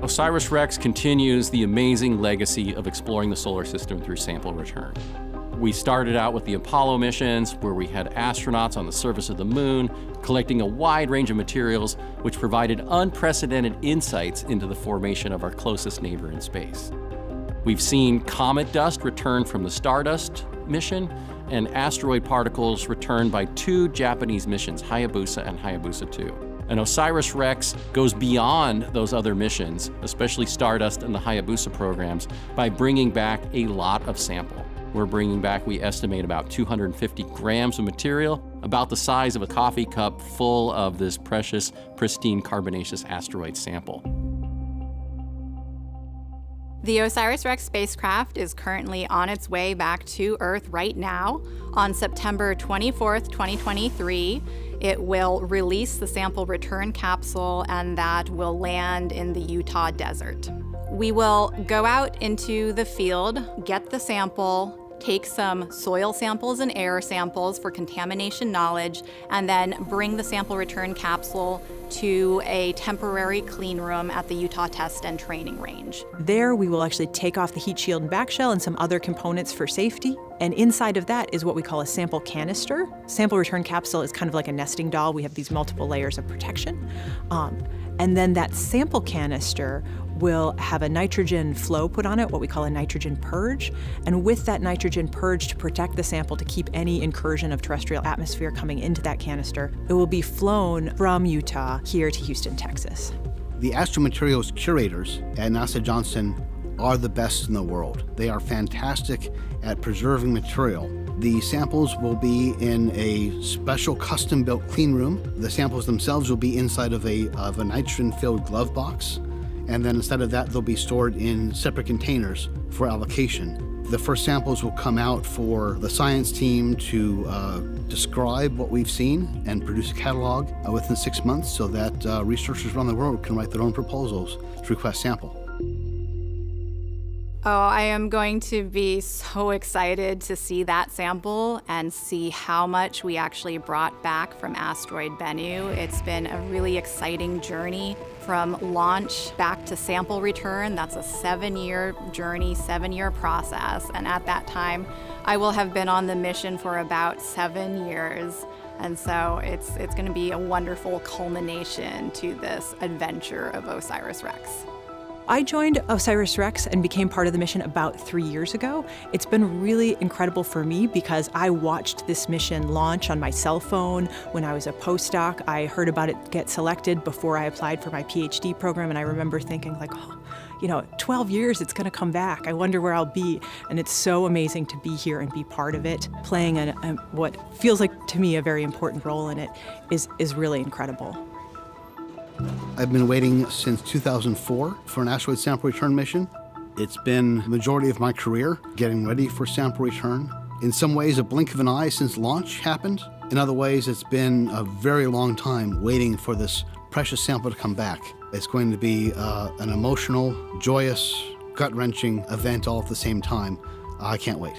OSIRIS-REx continues the amazing legacy of exploring the solar system through sample return. We started out with the Apollo missions, where we had astronauts on the surface of the moon, collecting a wide range of materials, which provided unprecedented insights into the formation of our closest neighbor in space. We've seen comet dust return from the Stardust mission, and asteroid particles returned by 2 Japanese missions, Hayabusa and Hayabusa 2. And OSIRIS-REx goes beyond those other missions, especially Stardust and the Hayabusa programs, by bringing back a lot of sample. We're bringing back, we estimate, about 250 grams of material, about the size of a coffee cup full of this precious, pristine carbonaceous asteroid sample. The OSIRIS-REx spacecraft is currently on its way back to Earth right now. On September 24th, 2023, it will release the sample return capsule, and that will land in the Utah desert. We will go out into the field, get the sample, take some soil samples and air samples for contamination knowledge, and then bring the sample return capsule to a temporary clean room at the Utah Test and Training Range. There we will actually take off the heat shield and back shell and some other components for safety. And inside of that is what we call a sample canister. Sample return capsule is kind of like a nesting doll. We have these multiple layers of protection. And then that sample canister will have a nitrogen flow put on it, what we call a nitrogen purge. And with that nitrogen purge to protect the sample, to keep any incursion of terrestrial atmosphere coming into that canister, it will be flown from Utah here to Houston, Texas. The astromaterials curators at NASA Johnson are the best in the world. They are fantastic at preserving material. The samples will be in a special custom-built clean room. The samples themselves will be inside of a nitrogen-filled glove box. And then instead of that, they'll be stored in separate containers for allocation. The first samples will come out for the science team to describe what we've seen and produce a catalog within 6 months, so that researchers around the world can write their own proposals to request sample. Oh, I am going to be so excited to see that sample and see how much we actually brought back from asteroid Bennu. It's been a really exciting journey from launch back to sample return. That's a 7-year journey, 7-year process. And at that time, I will have been on the mission for about 7 years. And so it's going to be a wonderful culmination to this adventure of OSIRIS-REx. I joined OSIRIS-REx and became part of the mission about 3 years ago. It's been really incredible for me because I watched this mission launch on my cell phone when I was a postdoc. I heard about it get selected before I applied for my PhD program, and I remember thinking like, oh, 12 years, it's gonna come back. I wonder where I'll be. And it's so amazing to be here and be part of it. Playing what feels like to me a very important role in it is really incredible. I've been waiting since 2004 for an asteroid sample return mission. It's been the majority of my career getting ready for sample return. In some ways, a blink of an eye since launch happened. In other ways, it's been a very long time waiting for this precious sample to come back. It's going to be an emotional, joyous, gut-wrenching event all at the same time. I can't wait.